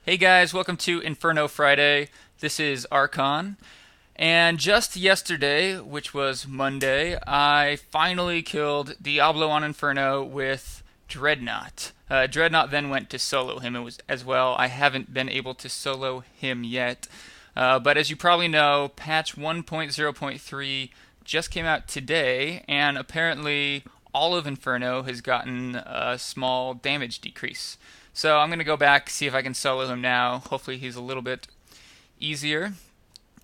Hey guys, welcome to Inferno Friday. This is Archon. And just yesterday, which was Monday, I finally killed Diablo on Inferno with Dreadnought. Dreadnought then went to solo him as well. I haven't been able to solo him yet. But as you probably know, patch 1.0.3 just came out today, and apparently all of Inferno has gotten a small damage decrease. So I'm going to go back, see if I can solo him now. Hopefully he's a little bit easier.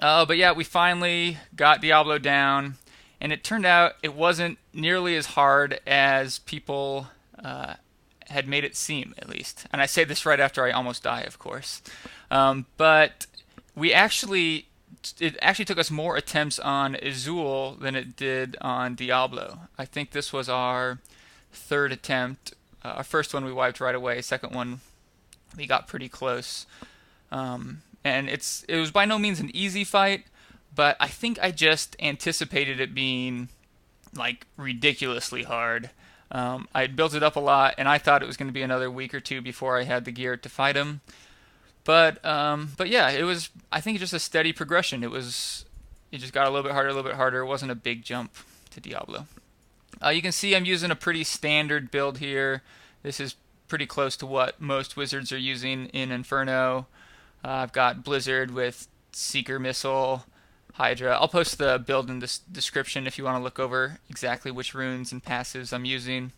But yeah, we finally got Diablo down, and it turned out it wasn't nearly as hard as people had made it seem, at least. And I say this right after I almost die, of course. But it actually took us more attempts on Azul than it did on Diablo. I think this was our third attempt. Our first one we wiped right away. Second one we got pretty close. And it was by no means an easy fight, but I think I just anticipated it being like ridiculously hard. I had built it up a lot, and I thought it was going to be another week or two before I had the gear to fight him. But yeah, it was. I think just a steady progression. It just got a little bit harder, a little bit harder. It wasn't a big jump to Diablo. You can see I'm using a pretty standard build here. This is pretty close to what most wizards are using in Inferno. I've got Blizzard with Seeker Missile, Hydra. I'll post the build in the description if you want to look over exactly which runes and passives I'm using.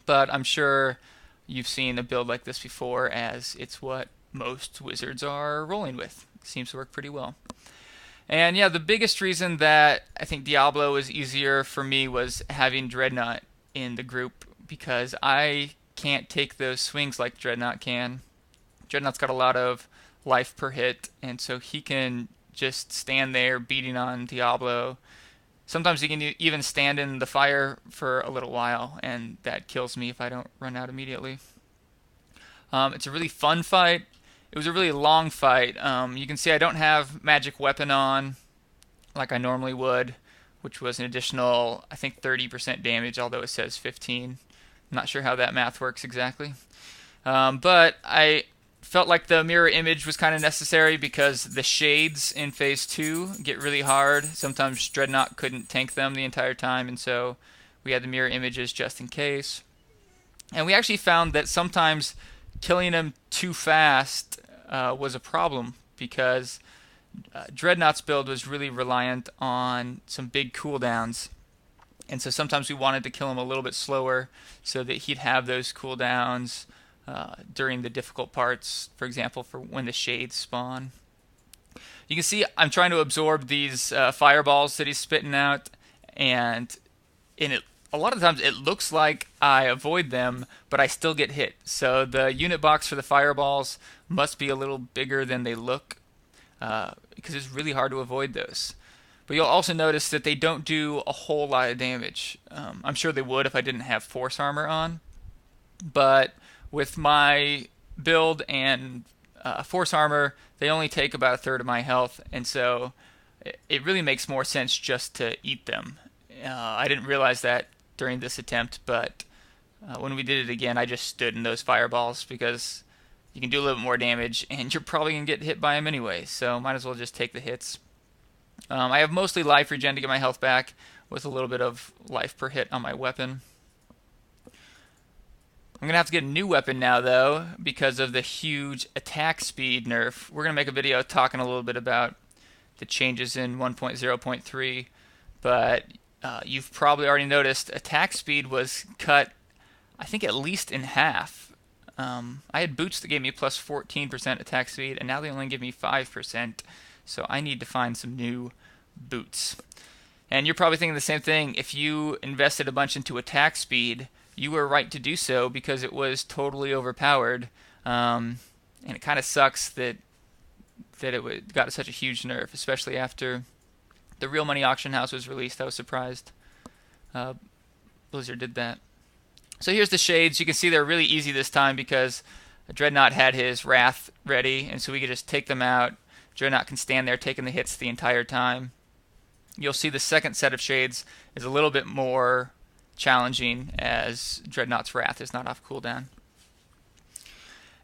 But I'm sure you've seen a build like this before, as it's what most wizards are rolling with. It seems to work pretty well. And yeah, the biggest reason that I think Diablo was easier for me was having Dreadnought in the group, because I can't take those swings like Dreadnought can. Dreadnought's got a lot of life per hit, and so he can just stand there beating on Diablo. Sometimes he can even stand in the fire for a little while, and that kills me if I don't run out immediately. It's a really fun fight. It was a really long fight. You can see I don't have magic weapon on like I normally would, which was an additional, I think, 30% damage, although it says 15. I'm not sure how that math works exactly. But I felt like the mirror image was kind of necessary because the shades in phase 2 get really hard. Sometimes Dreadnought couldn't tank them the entire time, and so we had the mirror images just in case. And we actually found that sometimes killing him too fast was a problem, because Dreadnought's build was really reliant on some big cooldowns. And so sometimes we wanted to kill him a little bit slower so that he'd have those cooldowns during the difficult parts, for example, for when the shades spawn. You can see I'm trying to absorb these fireballs that he's spitting out, and a lot of times it looks like I avoid them, but I still get hit. So the unit box for the fireballs must be a little bigger than they look, because it's really hard to avoid those. But you'll also notice that they don't do a whole lot of damage. I'm sure they would if I didn't have force armor on, but with my build and force armor, they only take about a third of my health, and so it really makes more sense just to eat them. I didn't realize that during this attempt, but when we did it again, I just stood in those fireballs because you can do a little bit more damage, and you're probably going to get hit by them anyway, so might as well just take the hits. I have mostly life regen to get my health back, with a little bit of life per hit on my weapon. I'm going to have to get a new weapon now, though, because of the huge attack speed nerf. We're going to make a video talking a little bit about the changes in 1.0.3, but you've probably already noticed attack speed was cut, I think, at least in half. I had boots that gave me plus 14% attack speed, and now they only give me 5%, so I need to find some new boots. And you're probably thinking the same thing. If you invested a bunch into attack speed, you were right to do so, because it was totally overpowered, and it kind of sucks that it got such a huge nerf, especially after the Real Money Auction House was released. I was surprised Blizzard did that. So here's the shades. You can see they're really easy this time because Dreadnought had his Wrath ready, and so we could just take them out. Dreadnought can stand there taking the hits the entire time. You'll see the second set of shades is a little bit more challenging, as Dreadnought's Wrath is not off cooldown.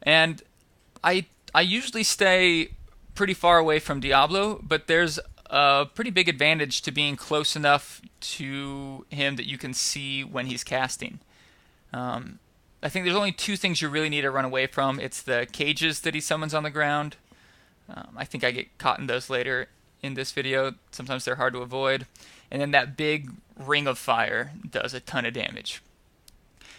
And I I usually stay pretty far away from Diablo, but there's a pretty big advantage to being close enough to him that you can see when he's casting. Um, I think there's only two things you really need to run away from. It's the cages that he summons on the ground. I think I get caught in those later in this video. Sometimes they're hard to avoid. And then that big ring of fire does a ton of damage.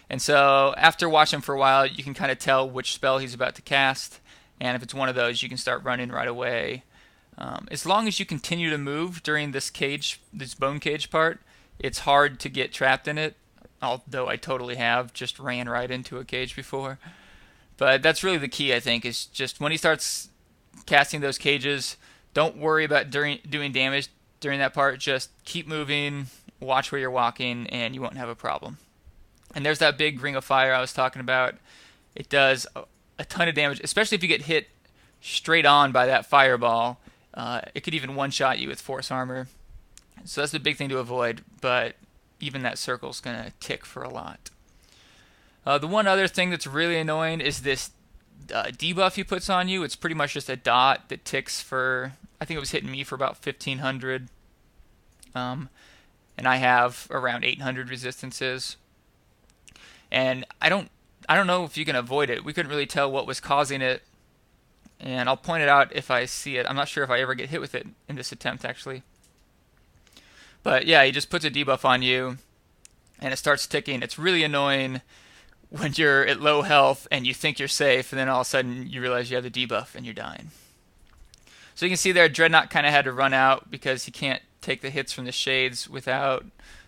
And so after watching him for a while, you can kind of tell which spell he's about to cast. And if it's one of those, you can start running right away. As long as you continue to move during this bone cage part, it's hard to get trapped in it. Although I totally have, just ran right into a cage before. But that's really the key, I think, is just when he starts casting those cages, don't worry about doing damage during that part. Just keep moving, watch where you're walking, and you won't have a problem. And there's that big ring of fire I was talking about. It does a ton of damage, especially if you get hit straight on by that fireball. It could even one-shot you with force armor. So that's the big thing to avoid, but even that circle's going to tick for a lot. The one other thing that's really annoying is this debuff he puts on you. It's pretty much just a dot that ticks for, I think it was hitting me for about 1500. And I have around 800 resistances. And I don't know if you can avoid it. We couldn't really tell what was causing it. And I'll point it out if I see it. I'm not sure if I ever get hit with it in this attempt, actually. But yeah, he just puts a debuff on you, and it starts ticking. It's really annoying when you're at low health and you think you're safe, and then all of a sudden you realize you have the debuff and you're dying. So you can see there, Dreadnought kind of had to run out because he can't take the hits from the shades without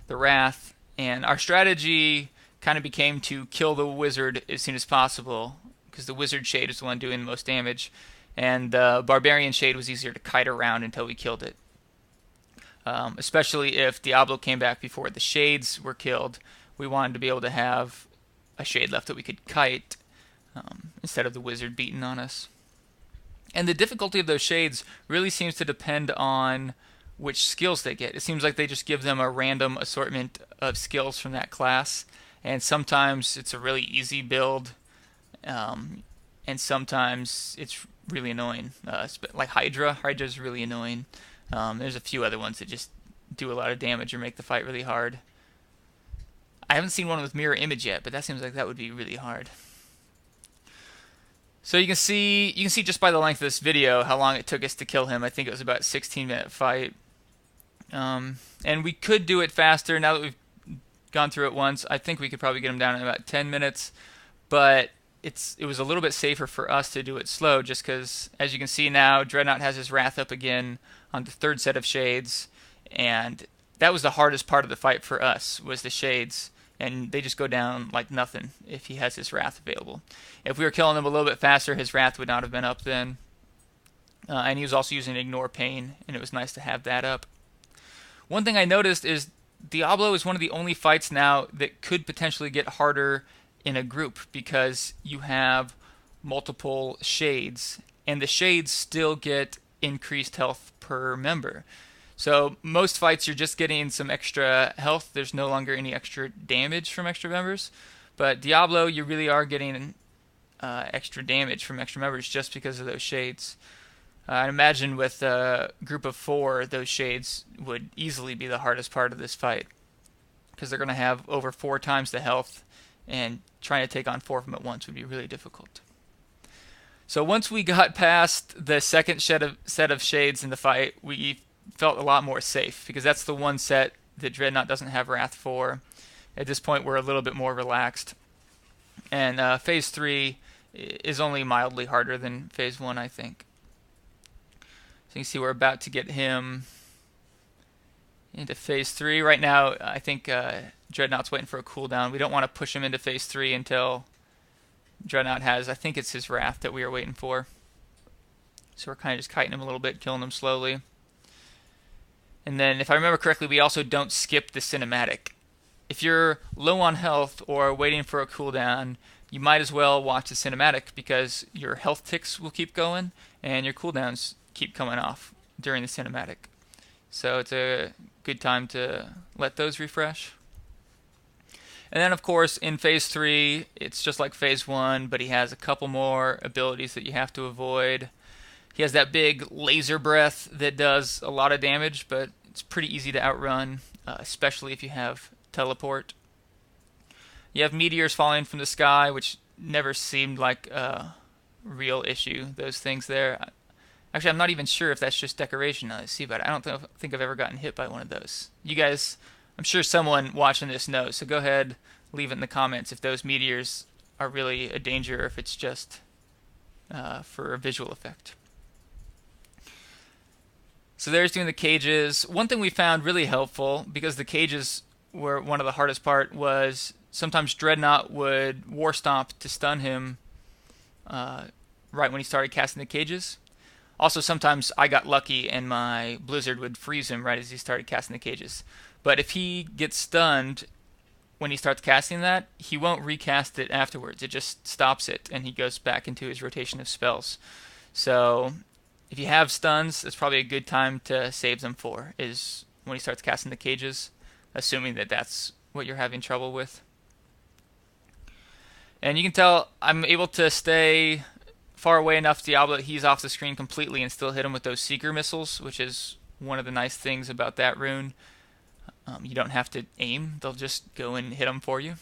the wrath. And our strategy kind of became to kill the wizard as soon as possible, because the wizard shade is the one doing the most damage, and the barbarian shade was easier to kite around until we killed it. Especially if Diablo came back before the shades were killed, we wanted to be able to have a shade left that we could kite instead of the wizard beating on us. And the difficulty of those shades really seems to depend on which skills they get. It seems like they just give them a random assortment of skills from that class, and sometimes it's a really easy build, and sometimes it's really annoying. Like Hydra. Hydra's really annoying. There's a few other ones that just do a lot of damage or make the fight really hard. I haven't seen one with mirror image yet, but that seems like that would be really hard. So you can see just by the length of this video how long it took us to kill him. I think it was about a 16-minute fight. And we could do it faster now that we've gone through it once. I think we could probably get him down in about 10 minutes, but it was a little bit safer for us to do it slow, just because, as you can see now, Dreadnought has his wrath up again on the third set of shades, and that was the hardest part of the fight for us, was the shades, and they just go down like nothing if he has his wrath available. If we were killing him a little bit faster, his wrath would not have been up then. And he was also using Ignore Pain, and it was nice to have that up. One thing I noticed is Diablo is one of the only fights now that could potentially get harder in a group, because you have multiple shades, and the shades still get increased health per member. So most fights you're just getting some extra health. There's no longer any extra damage from extra members. But Diablo, you really are getting extra damage from extra members just because of those shades. I imagine with a group of 4, those shades would easily be the hardest part of this fight, because they're going to have over 4 times the health, and trying to take on 4 of them at once would be really difficult. So once we got past the second set of shades in the fight, we felt a lot more safe, because that's the one set that Dreadnought doesn't have Wrath for. At this point, we're a little bit more relaxed. And Phase 3 is only mildly harder than Phase 1, I think. So you can see we're about to get him into Phase 3. Right now, I think Dreadnought's waiting for a cooldown. We don't want to push him into Phase 3 until Dreadnought has, I think it's his Wrath that we are waiting for. So we're kind of just kiting him a little bit, killing him slowly. And then, if I remember correctly, we also don't skip the cinematic. If you're low on health or waiting for a cooldown, you might as well watch the cinematic, because your health ticks will keep going and your cooldowns keep coming off during the cinematic. So it's a good time to let those refresh. And then, of course, in Phase 3, it's just like Phase 1, but he has a couple more abilities that you have to avoid. He has that big laser breath that does a lot of damage, but it's pretty easy to outrun, especially if you have teleport. You have meteors falling from the sky, which never seemed like a real issue, those things there. Actually, I'm not even sure if that's just decoration now that I see about it. I don't think I've ever gotten hit by one of those. You guys, I'm sure someone watching this knows, so go ahead, leave it in the comments if those meteors are really a danger or if it's just for a visual effect. So there's doing the cages. One thing we found really helpful, because the cages were one of the hardest part, was sometimes Dreadnought would War Stomp to stun him right when he started casting the cages. Also, sometimes I got lucky and my Blizzard would freeze him right as he started casting the cages. But if he gets stunned when he starts casting that, he won't recast it afterwards. It just stops it and he goes back into his rotation of spells. So if you have stuns, that's probably a good time to save them for, is when he starts casting the cages, assuming that that's what you're having trouble with. And you can tell I'm able to stay far away enough Diablo that he's off the screen completely and still hit him with those Seeker missiles, which is one of the nice things about that rune. You don't have to aim, they'll just go and hit him for you.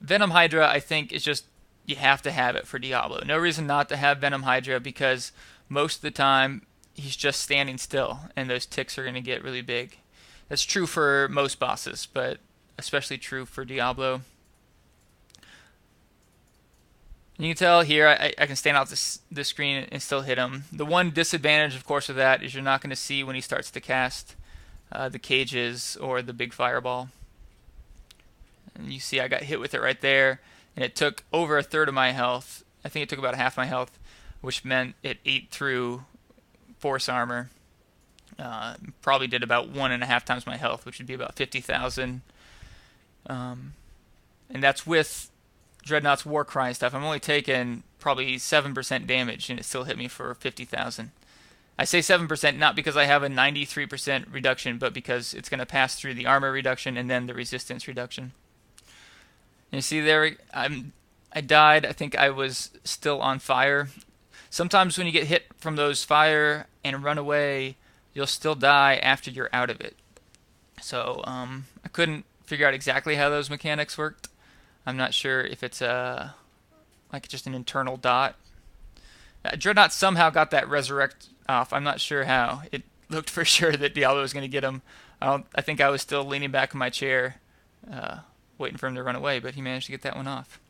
Venom Hydra, I think, is just, you have to have it for Diablo. No reason not to have Venom Hydra, because most of the time he's just standing still and those ticks are going to get really big. That's true for most bosses, but especially true for Diablo. You can tell here I can stand out the screen and still hit him. The one disadvantage, of course, of that is you're not going to see when he starts to cast the cages or the big fireball. And you see I got hit with it right there, and it took over a third of my health. I think it took about half my health, which meant it ate through force armor. Probably did about 1.5 times my health, which would be about 50,000. And that's with Dreadnought's Warcry and stuff. I'm only taking probably 7% damage, and it still hit me for 50,000. I say 7% not because I have a 93% reduction, but because it's going to pass through the armor reduction and then the resistance reduction. And you see there, I died. I think I was still on fire. Sometimes when you get hit from those fire and run away, you'll still die after you're out of it. So I couldn't figure out exactly how those mechanics worked. I'm not sure if it's like just an internal dot. Dreadnought somehow got that resurrect off. I'm not sure how. It looked for sure that Diablo was going to get him. I think I was still leaning back in my chair, waiting for him to run away, but he managed to get that one off.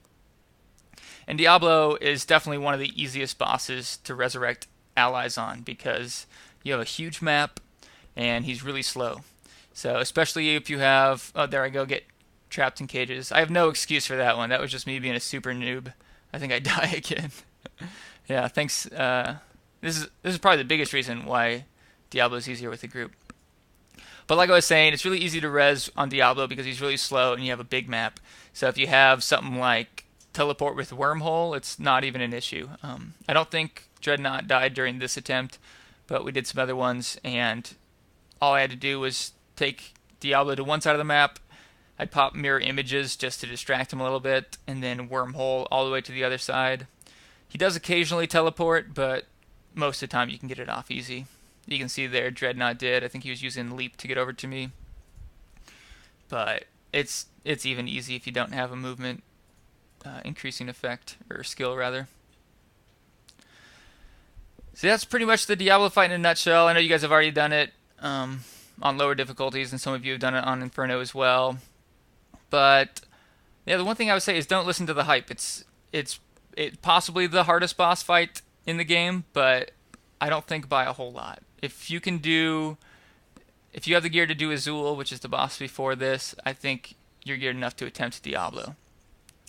And Diablo is definitely one of the easiest bosses to resurrect allies on, because you have a huge map and he's really slow. So especially if you have, oh, there I go, get trapped in cages. I have no excuse for that one. That was just me being a super noob. I think I die again. Yeah, thanks. This is probably the biggest reason why Diablo is easier with a group. But like I was saying, it's really easy to res on Diablo because he's really slow and you have a big map. So if you have something like teleport with wormhole, it's not even an issue. I don't think Dreadnought died during this attempt, but we did some other ones, and all I had to do was take Diablo to one side of the map. I'd pop mirror images just to distract him a little bit, and then wormhole all the way to the other side. He does occasionally teleport, but most of the time you can get it off easy. You can see there Dreadnought did. I think he was using leap to get over to me. But it's even easy if you don't have a movement increasing effect, or skill rather. So that's pretty much the Diablo fight in a nutshell. I know you guys have already done it on lower difficulties, and some of you have done it on Inferno as well. But yeah, the one thing I would say is don't listen to the hype. It's possibly the hardest boss fight in the game, but I don't think by a whole lot. If you have the gear to do Azul, which is the boss before this, I think you're geared enough to attempt Diablo.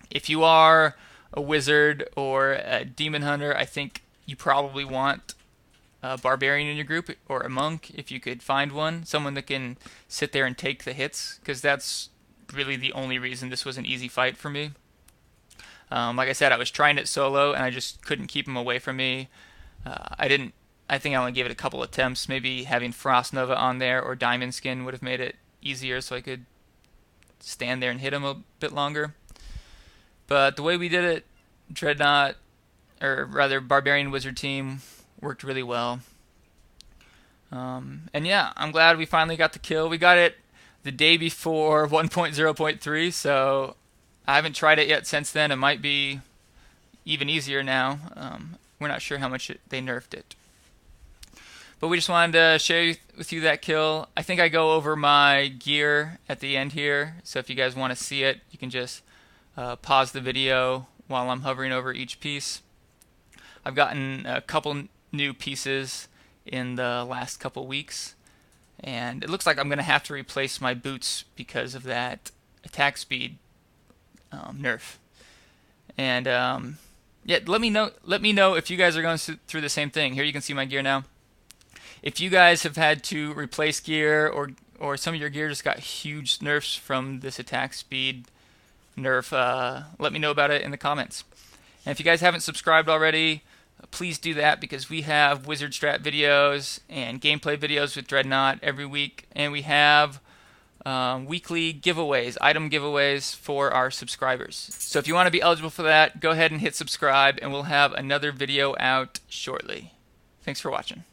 If you are a wizard or a demon hunter, I think you probably want a barbarian in your group, or a monk if you could find one, someone that can sit there and take the hits, because that's really the only reason this was an easy fight for me. Like I said, I was trying it solo and I just couldn't keep him away from me. I think I only gave it a couple attempts. Maybe having Frost Nova on there or Diamond Skin would have made it easier, so I could stand there and hit him a bit longer. But the way we did it, Dreadnought, or rather Barbarian Wizard team, worked really well. And yeah, I'm glad we finally got the kill. We got it the day before 1.0.3, so I haven't tried it yet since then. It might be even easier now. We're not sure how much they nerfed it. But we just wanted to share with you that kill. I think I go over my gear at the end here, so if you guys want to see it, you can just pause the video while I'm hovering over each piece. I've gotten a couple new pieces in the last couple weeks, and it looks like I'm going to have to replace my boots because of that attack speed nerf. And yeah, let me know if you guys are going through the same thing. Here you can see my gear now. If you guys have had to replace gear, or some of your gear just got huge nerfs from this attack speed nerf, let me know about it in the comments. And if you guys haven't subscribed already, please do that, because we have wizard strat videos and gameplay videos with Dreadnought every week, and we have weekly giveaways, item giveaways for our subscribers. So if you want to be eligible for that, go ahead and hit subscribe, and we'll have another video out shortly. Thanks for watching.